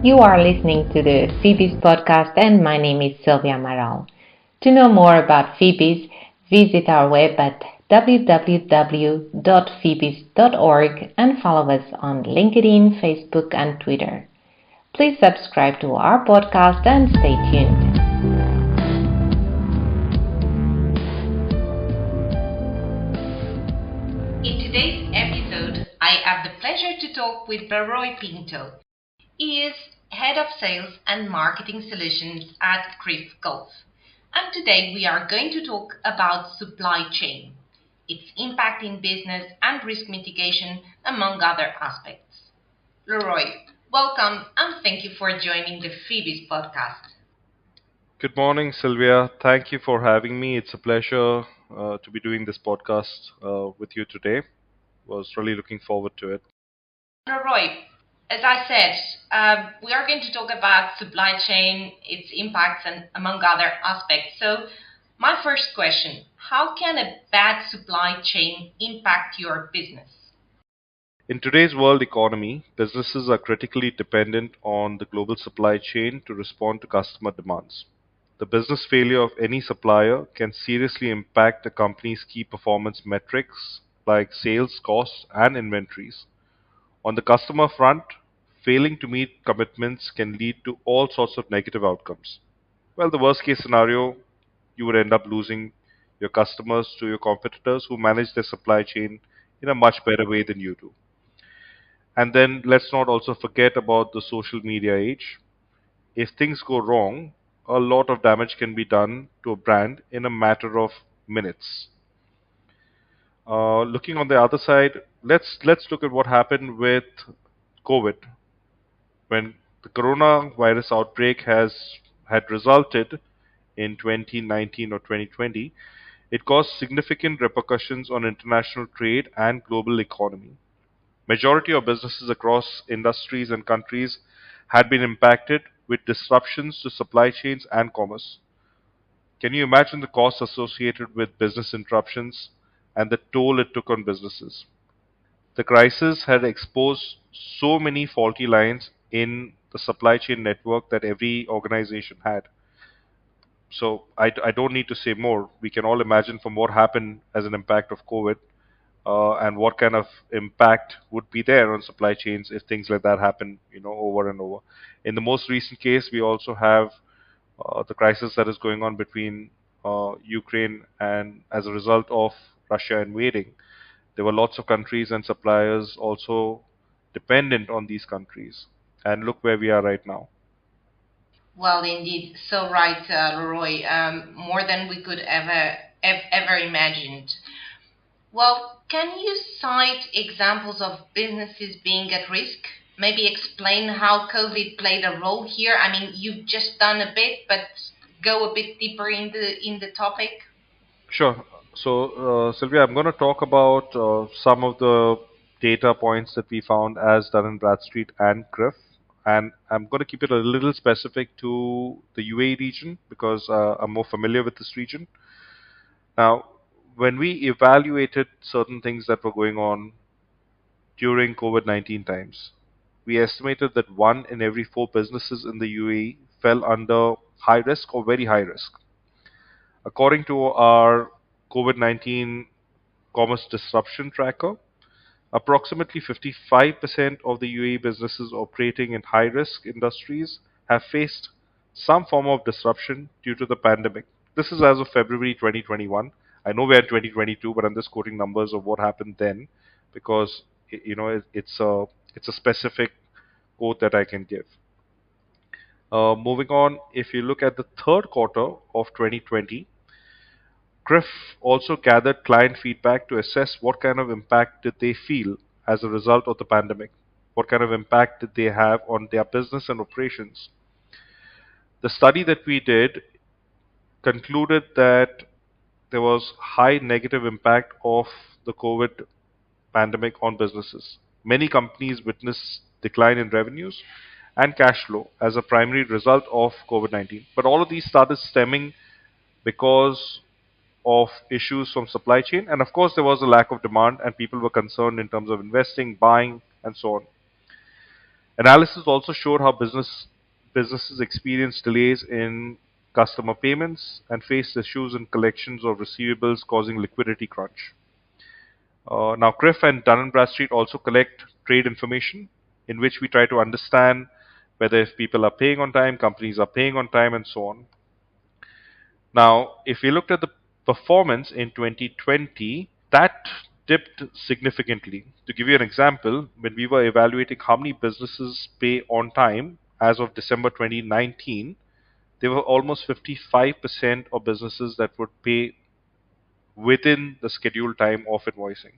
You are listening to the FEBIS podcast, and my name is Sylvia Amaral. To know more about FEBIS, visit our web at www.febis.org and follow us on LinkedIn, Facebook, and Twitter. Please subscribe to our podcast and stay tuned. In today's episode, I have the pleasure to talk with Leroy Pinto. He is Head of Sales and Marketing Solutions at Chris Golf. And today we are going to talk about supply chain, its impact in business and risk mitigation, among other aspects. Leroy, welcome and thank you for joining the FEBIS podcast. Good morning, Sylvia. Thank you for having me. It's a pleasure to be doing this podcast with you today. Was really looking forward to it. Leroy, as I said, we are going to talk about supply chain, its impacts, and among other aspects. So, my first question, how can a bad supply chain impact your business? In today's world economy, businesses are critically dependent on the global supply chain to respond to customer demands. The business failure of any supplier can seriously impact a company's key performance metrics like sales, costs, and inventories. On the customer front, failing to meet commitments can lead to all sorts of negative outcomes. Well, the worst case scenario, you would end up losing your customers to your competitors who manage their supply chain in a much better way than you do. And then let's not also forget about the social media age. If things go wrong, a lot of damage can be done to a brand in a matter of minutes. Looking on the other side, let's look at what happened with COVID. When the coronavirus outbreak had resulted in 2019 or 2020, it caused significant repercussions on international trade and global economy. Majority of businesses across industries and countries had been impacted with disruptions to supply chains and commerce. Can you imagine the costs associated with business interruptions and the toll it took on businesses? The crisis had exposed so many faulty lines in the supply chain network that every organization had. So I don't need to say more. We can all imagine from what happened as an impact of COVID and what kind of impact would be there on supply chains if things like that happen, over and over. In the most recent case, we also have the crisis that is going on between Ukraine and as a result of Russia invading. There were lots of countries and suppliers also dependent on these countries. And look where we are right now. Well, indeed, so right, Leroy, more than we could ever imagined. Well, can you cite examples of businesses being at risk? Maybe explain how COVID played a role here. I mean, you've just done a bit, but go a bit deeper in the topic. Sure. So, Sylvia, I'm going to talk about some of the data points that we found as Dun& Bradstreet and CRIF. And I'm going to keep it a little specific to the UAE region because I'm more familiar with this region. Now, when we evaluated certain things that were going on during COVID-19 times, we estimated that 1 in every 4 businesses in the UAE fell under high risk or very high risk. According to our COVID-19 commerce disruption tracker, approximately 55% of the UAE businesses operating in high risk industries have faced some form of disruption due to the pandemic. This is as of February 2021. I know we're in 2022, but I'm just quoting numbers of what happened then because it's a specific quote that I can give. Moving on, if you look at the third quarter of 2020, CRIF also gathered client feedback to assess what kind of impact did they feel as a result of the pandemic. What kind of impact did they have on their business and operations? The study that we did concluded that there was high negative impact of the COVID pandemic on businesses. Many companies witnessed decline in revenues and cash flow as a primary result of COVID-19. But all of these started stemming because of issues from supply chain. And of course, there was a lack of demand and people were concerned in terms of investing, buying, and so on. Analysis also showed how businesses experienced delays in customer payments and faced issues in collections of receivables, causing liquidity crunch. Now, CRIF and Dun& and Bradstreet also collect trade information in which we try to understand whether if people are paying on time, companies are paying on time, and so on. Now, if we looked at the performance in 2020, that dipped significantly. To give you an example, when we were evaluating how many businesses pay on time as of December 2019, there were almost 55% of businesses that would pay within the scheduled time of invoicing.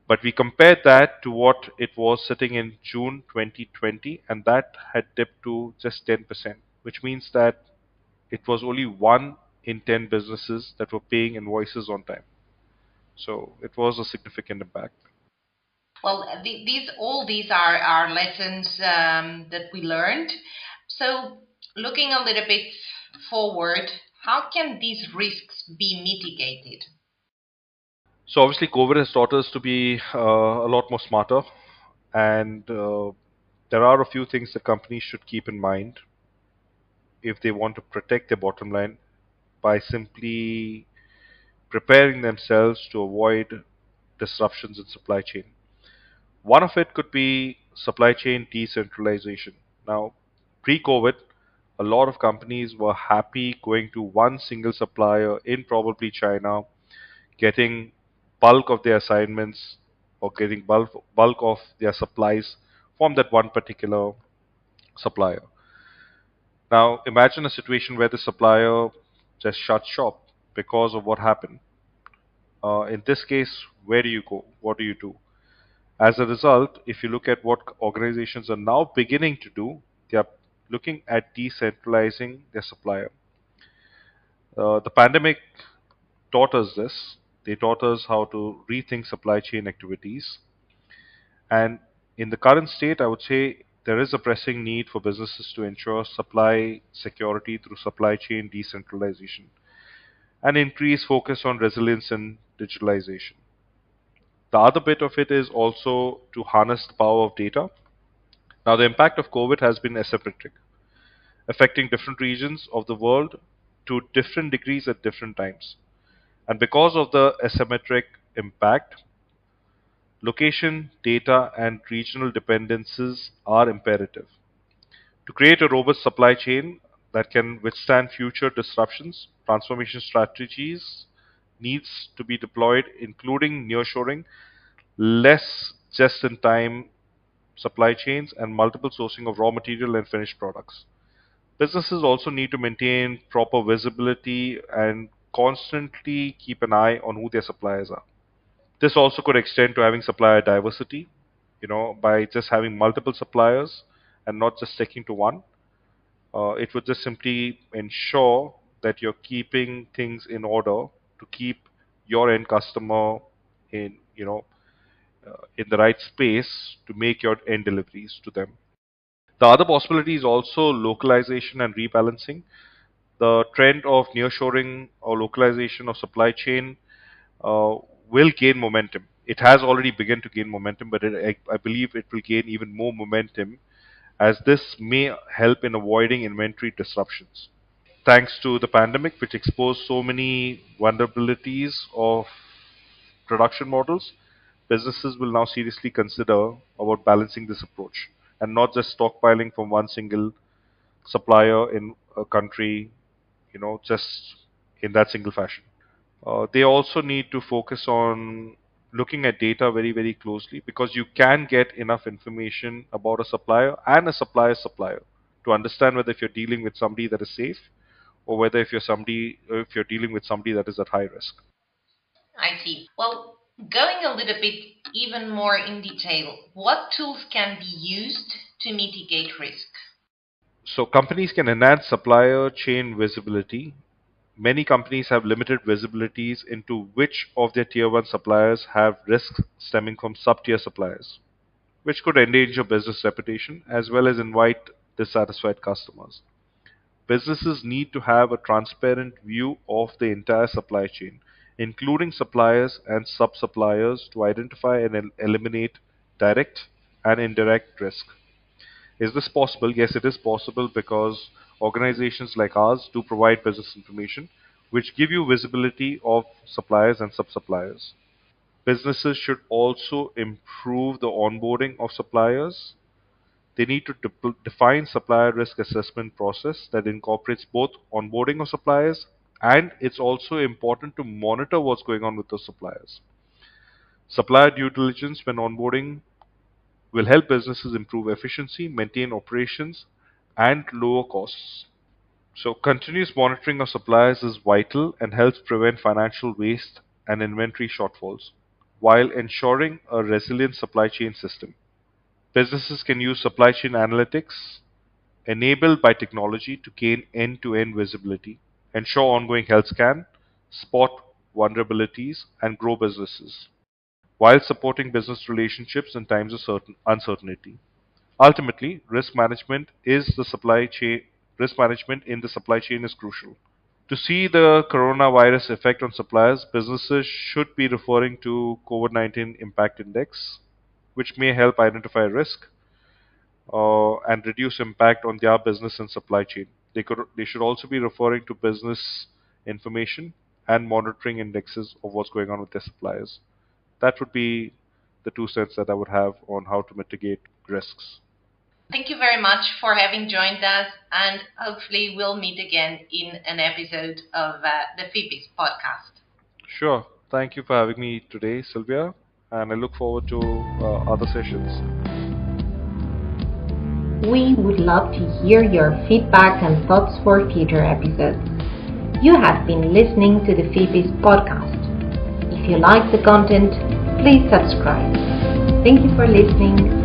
But we compared that to what it was sitting in June 2020, and that had dipped to just 10%, which means that it was only 1 in 10 businesses that were paying invoices on time. So it was a significant impact. Well, these are lessons that we learned. So, looking a little bit forward, how can these risks be mitigated? So obviously, COVID has taught us to be a lot more smarter, and there are a few things that companies should keep in mind if they want to protect their bottom line by simply preparing themselves to avoid disruptions in supply chain. One of it could be supply chain decentralization. Now, pre-COVID, a lot of companies were happy going to one single supplier in probably China, getting bulk of their assignments or getting bulk of their supplies from that one particular supplier. Now, imagine a situation where the supplier just shuts shop because of what happened. In this case, where do you go? What do you do? As a result, if you look at what organizations are now beginning to do, they are looking at decentralizing their supplier. The pandemic taught us this. They taught us how to rethink supply chain activities. And in the current state, I would say there is a pressing need for businesses to ensure supply security through supply chain decentralization and increase focus on resilience and digitalization. The other bit of it is also to harness the power of data. Now, the impact of COVID has been asymmetric, affecting different regions of the world to different degrees at different times. And because of the asymmetric impact, location, data, and regional dependencies are imperative. To create a robust supply chain that can withstand future disruptions, transformation strategies needs to be deployed, including nearshoring, less just-in-time supply chains, and multiple sourcing of raw material and finished products. Businesses also need to maintain proper visibility and constantly keep an eye on who their suppliers are. This also could extend to having supplier diversity, by just having multiple suppliers and not just sticking to one. It would just simply ensure that you're keeping things in order to keep your end customer in, in the right space to make your end deliveries to them. The other possibility is also localization and rebalancing. The trend of nearshoring or localization of supply chain uh, will gain momentum. It has already begun to gain momentum, but I believe it will gain even more momentum as this may help in avoiding inventory disruptions. Thanks to the pandemic, which exposed so many vulnerabilities of production models, businesses will now seriously consider about balancing this approach and not just stockpiling from one single supplier in a country, just in that single fashion. They also need to focus on looking at data very, very closely because you can get enough information about a supplier and a supplier's supplier to understand whether if you're dealing with somebody that is safe or whether if you're dealing with somebody that is at high risk. I see. Well, going a little bit even more in detail, what tools can be used to mitigate risk? So companies can enhance supplier chain visibility. Many companies have limited visibilities into which of their tier 1 suppliers have risks stemming from sub-tier suppliers, which could endanger business reputation as well as invite dissatisfied customers. Businesses need to have a transparent view of the entire supply chain, including suppliers and sub-suppliers, to identify and eliminate direct and indirect risk. Is this possible? Yes, it is possible because organizations like ours do provide business information which give you visibility of suppliers and sub-suppliers. Businesses should also improve the onboarding of suppliers. They need to define supplier risk assessment process that incorporates both onboarding of suppliers, and it's also important to monitor what's going on with those suppliers. Supplier due diligence when onboarding will help businesses improve efficiency, maintain operations, and lower costs. So, continuous monitoring of suppliers is vital and helps prevent financial waste and inventory shortfalls while ensuring a resilient supply chain system. Businesses can use supply chain analytics enabled by technology to gain end-to-end visibility, ensure ongoing health scan, spot vulnerabilities, and grow businesses while supporting business relationships in times of certain uncertainty. Ultimately, risk management in the supply chain is crucial. To see the coronavirus effect on suppliers, businesses should be referring to COVID-19 Impact Index, which may help identify risk and reduce impact on their business and supply chain. They should also be referring to business information and monitoring indexes of what's going on with their suppliers. That would be the 2 cents that I would have on how to mitigate risks. Thank you very much for having joined us, and hopefully we'll meet again in an episode of the FEBIS podcast. Sure. Thank you for having me today, Sylvia, and I look forward to other sessions. We would love to hear your feedback and thoughts for future episodes. You have been listening to the FEBIS podcast. If you like the content, please subscribe. Thank you for listening